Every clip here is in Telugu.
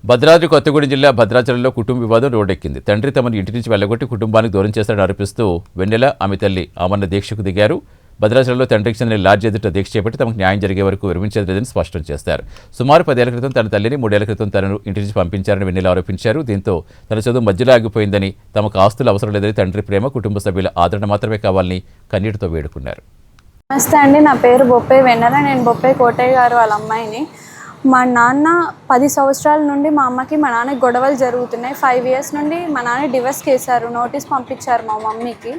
భద్రాద్రి కొత్తగూడెం జిల్లా భద్రాచలంలో కుటుంబ వివాదం రోడ్డెక్కింది. తండ్రి తమను ఇంటి నుంచి వెళ్లగొట్టి కుటుంబానికి దూరం చేస్తారని ఆరోపిస్తూ వెన్నెల ఆమె తల్లి ఆమరణ దీక్షకు దిగారు. భద్రాచలంలో తండ్రికి చెందిన లాడ్జి ఎదుట దీక్ష చేపట్టి తమకు న్యాయం జరిగే వరకు విరమించేది లేదని స్పష్టం చేశారు. సుమారు 10 ఏళ్ల క్రితం తన తల్లిని 3 ఏళ్ల క్రితం తనను ఇంటి నుంచి పంపించారని వెన్నెల ఆరోపించారు. దీంతో తన చదువు మధ్యలో ఆగిపోయిందని, తమకు ఆస్తులు అవసరం లేదని, తండ్రి ప్రేమ, కుటుంబ సభ్యుల ఆదరణ మాత్రమే కావాలని కన్నీటితో వేడుకున్నారు. నమస్తే అండి, నా పేరు బొప్పే వెన్నెల. నేను బొప్పే కోటయ్య గారు వాళ్ళ అమ్మాయిని. మా నాన్న 10 సంవత్సరాల నుండి మా అమ్మకి మా నాన్నకి గొడవలు జరుగుతున్నాయి. 5 ఇయర్స్ నుండి మా నాన్న డివర్స్ చేశారు, నోటీస్ పంపించారు మా మమ్మీకి.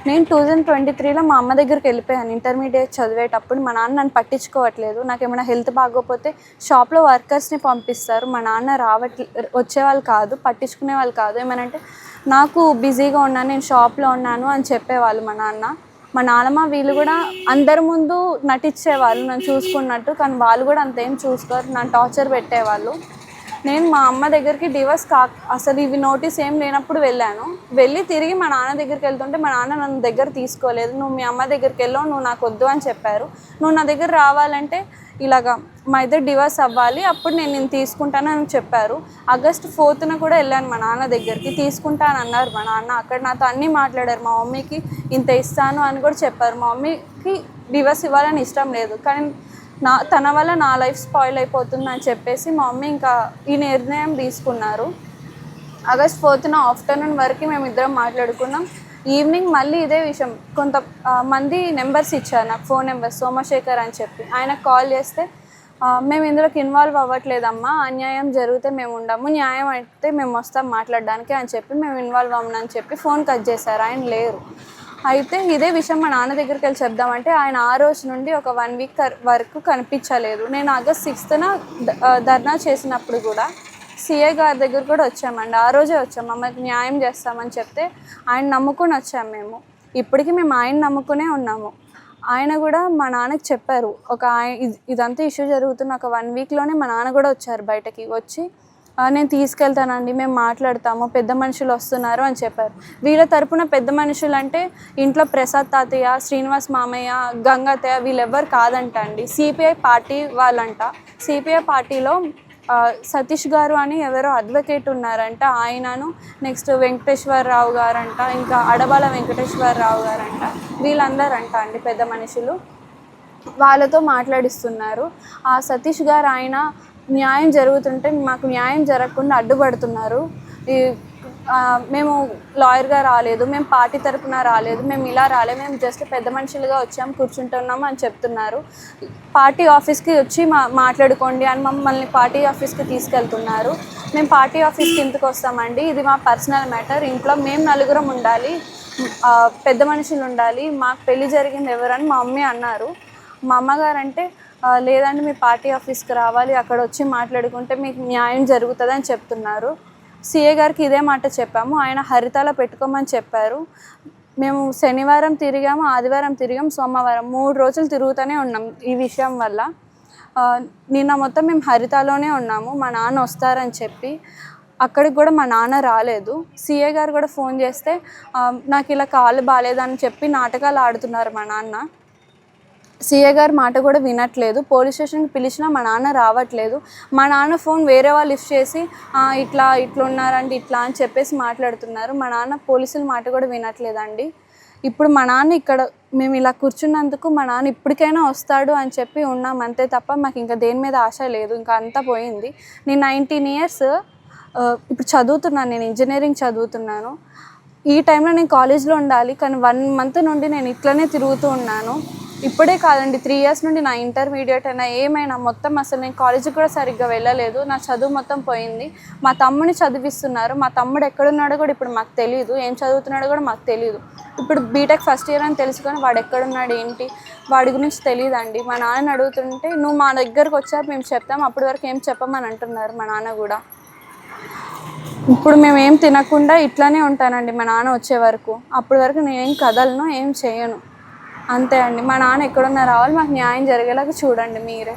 నేను 2023లో మా అమ్మ దగ్గరికి వెళ్ళిపోయాను. ఇంటర్మీడియట్ చదివేటప్పుడు మా నాన్న నన్ను పట్టించుకోవట్లేదు. నాకు ఏమైనా హెల్త్ బాగోకపోతే షాప్లో వర్కర్స్ని పంపిస్తారు. మా నాన్న వచ్చేవాళ్ళు కాదు, పట్టించుకునే వాళ్ళు కాదు. ఏమనంటే నాకు బిజీగా ఉన్నాను, నేను షాప్లో ఉన్నాను అని చెప్పేవాళ్ళు మా నాన్న. మా నాన్నమ్మ వీళ్ళు కూడా అందరి ముందు నటించేవాళ్ళు నన్ను చూసుకున్నట్టు, కానీ వాళ్ళు కూడా అంతేం చూసుకోరు, నన్ను టార్చర్ పెట్టేవాళ్ళు. నేను మా అమ్మ దగ్గరికి డివోర్స్ అసలు ఇవి నోటీస్ ఏం లేనప్పుడు వెళ్ళి తిరిగి మా నాన్న దగ్గరికి వెళ్తుంటే మా నాన్న నన్ను దగ్గర తీసుకోలేదు. నువ్వు మీ అమ్మ దగ్గరికి వెళ్ళావు, నువ్వు నాకు వద్దు అని చెప్పారు. నువ్వు నా దగ్గర రావాలంటే ఇలాగా మా ఇద్దరు డివోర్స్ అవ్వాలి, అప్పుడు నేను తీసుకుంటాను అని చెప్పారు. ఆగస్ట్ 4న కూడా వెళ్ళాను మా నాన్న దగ్గరికి, తీసుకుంటాను అన్నారు మా నాన్న. అక్కడ నాతో అన్నీ మాట్లాడారు. మా మమ్మీకి ఇంత ఇస్తాను అని కూడా చెప్పారు. మా మమ్మీకి డివోర్స్ ఇవ్వాలని ఇష్టం లేదు, కానీ తన వల్ల నా లైఫ్ స్పాయిల్ అయిపోతుంది అని చెప్పేసి మా మమ్మీ ఇంకా ఈ నిర్ణయం తీసుకున్నారు. ఆగస్ట్ 4న ఆఫ్టర్నూన్ వరకు మేము ఇద్దరం మాట్లాడుకున్నాం. ఈవినింగ్ మళ్ళీ ఇదే విషయం కొంతమంది నెంబర్స్ ఇచ్చారు నాకు, ఫోన్ నెంబర్స్, సోమశేఖర్ అని చెప్పి. ఆయనకు కాల్ చేస్తే మేము ఇందులోకి ఇన్వాల్వ్ అవ్వట్లేదమ్మా, అన్యాయం జరిగితే మేము ఉండము, న్యాయం అయితే మేము వస్తాం మాట్లాడడానికి అని చెప్పి మేము ఇన్వాల్వ్ అవ్వమని చెప్పి ఫోన్ కట్ చేశారు. ఆయన లేరు. అయితే ఇదే విషయం మా నాన్న దగ్గరికి వెళ్ళి చెప్దామంటే ఆయన ఆ రోజు నుండి ఒక 1 వీక్ వరకు కనిపించలేదు. నేను ఆగస్ట్ 6న ధర్నా చేసినప్పుడు కూడా సిఐ గారి దగ్గర కూడా వచ్చామండి. ఆ రోజే వచ్చాము, అమ్మకి న్యాయం చేస్తామని చెప్తే ఆయన నమ్ముకొని వచ్చాము మేము. ఇప్పటికీ మేము ఆయన నమ్ముకునే ఉన్నాము. ఆయన కూడా మా నాన్నకి చెప్పారు, ఇదంతా ఇష్యూ జరుగుతున్న ఒక 1 వీక్లోనే మా నాన్న కూడా వచ్చారు బయటకి. వచ్చి నేను తీసుకెళ్తానండి, మేము మాట్లాడతాము, పెద్ద మనుషులు వస్తున్నారు అని చెప్పారు. వీళ్ళ తరపున పెద్ద మనుషులు అంటే ఇంట్లో ప్రసాద్ తాతయ్య, శ్రీనివాస్ మామయ్య, గంగాతయ్య వీళ్ళెవ్వరు కాదంట అండి, సిపిఐ పార్టీ వాళ్ళంట. సిపిఐ పార్టీలో సతీష్ గారు అని ఎవరో అడ్వకేట్ ఉన్నారంట, ఆయనను నెక్స్ట్ వెంకటేశ్వరరావు గారంట, ఇంకా అడబాల వెంకటేశ్వరరావు గారంట, వీళ్ళందరంట అండి పెద్ద మనుషులు. వాళ్ళతో మాట్లాడిస్తున్నారు. ఆ సతీష్ గారు ఆయన న్యాయం జరుగుతుంటే మాకు న్యాయం జరగకుండా అడ్డుపడుతున్నారు. మేము లాయర్గా రాలేదు, మేము పార్టీ తరపున రాలేదు, మేము ఇలా రాలేదు, మేము జస్ట్ పెద్ద మనుషులుగా వచ్చాము, కూర్చుంటున్నాము అని చెప్తున్నారు. పార్టీ ఆఫీస్కి వచ్చి మాట్లాడుకోండి అని మమ్మల్ని పార్టీ ఆఫీస్కి తీసుకెళ్తున్నారు. మేము పార్టీ ఆఫీస్కి ఎందుకు వస్తామండి, ఇది మా పర్సనల్ మ్యాటర్, ఇంట్లో మేము 4 ఉండాలి, పెద్ద మనుషులు ఉండాలి, మాకు పెళ్లి జరిగింది ఎవరని మా మమ్మీ అన్నారు. మా అమ్మగారు అంటే లేదండి మీ పార్టీ ఆఫీస్కి రావాలి, అక్కడ వచ్చి మాట్లాడుకుంటే మీకు న్యాయం జరుగుతుందని చెప్తున్నారు. సిఏ గారికి ఇదే మాట చెప్పాము, ఆయన హరితాలో పెట్టుకోమని చెప్పారు. మేము శనివారం తిరిగాము, ఆదివారం తిరిగాము, సోమవారం 3 రోజులు తిరుగుతూనే ఉన్నాం ఈ విషయం వల్ల. నిన్న మొత్తం మేము హరితాలోనే ఉన్నాము, మా నాన్న వస్తారని చెప్పి. అక్కడికి కూడా మా నాన్న రాలేదు. సిఏ గారు కూడా ఫోన్ చేస్తే నాకు ఇలా కాళ్ళు బాగాలేదని చెప్పి నాటకాలు ఆడుతున్నారు మా నాన్న. సిఏ గారి మాట కూడా వినట్లేదు. పోలీస్ స్టేషన్కి పిలిచినా మా నాన్న రావట్లేదు. మా నాన్న ఫోన్ వేరే వాళ్ళు లిఫ్ట్ చేసి ఇట్లా ఉన్నారండి ఇట్లా అని చెప్పేసి మాట్లాడుతున్నారు. మా నాన్న పోలీసుల మాట కూడా వినట్లేదండి. ఇప్పుడు మా నాన్న ఇక్కడ మేము ఇలా కూర్చున్నందుకు మా నాన్న ఇప్పటికైనా వస్తాడు అని చెప్పి ఉన్నాం, అంతే తప్ప మాకు ఇంకా దేని మీద ఆశ లేదు. ఇంకా అంతా పోయింది. నేను 19 ఇయర్స్ ఇప్పుడు చదువుతున్నాను, నేను ఇంజనీరింగ్ చదువుతున్నాను. ఈ టైంలో నేను కాలేజ్లో ఉండాలి, కానీ 1 మంత్ నుండి నేను ఇట్లనే తిరుగుతూ ఉన్నాను. ఇప్పుడే కాదండి, 3 ఇయర్స్ నుండి నా ఇంటర్మీడియట్ అయినా ఏమైనా మొత్తం అసలు నేను కాలేజీకి కూడా సరిగ్గా వెళ్ళలేదు. నా చదువు మొత్తం పోయింది. మా తమ్ముడిని చదివిస్తున్నారు. మా తమ్ముడు ఎక్కడున్నాడో కూడా ఇప్పుడు మాకు తెలియదు, ఏం చదువుతున్నాడో కూడా మాకు తెలియదు. ఇప్పుడు బీటెక్ ఫస్ట్ ఇయర్ అని తెలుసుకొని వాడు ఎక్కడున్నాడు ఏంటి వాడి గురించి తెలియదండి. మా నాన్నని అడుగుతుంటే నువ్వు మా దగ్గరకు వచ్చా మేము చెప్తాం, అప్పటి వరకు ఏం చెప్పమని అంటున్నారు మా నాన్న కూడా. ఇప్పుడు మేము ఏం తినకుండా ఇట్లానే ఉంటానండి మా నాన్న వచ్చే వరకు. అప్పటి వరకు నేనేం కదలను, ఏం చేయను, అంతే అండి. మా నాన్న ఎక్కడున్నా రావాలి, మాకు న్యాయం జరిగేలాగా చూడండి మీరే.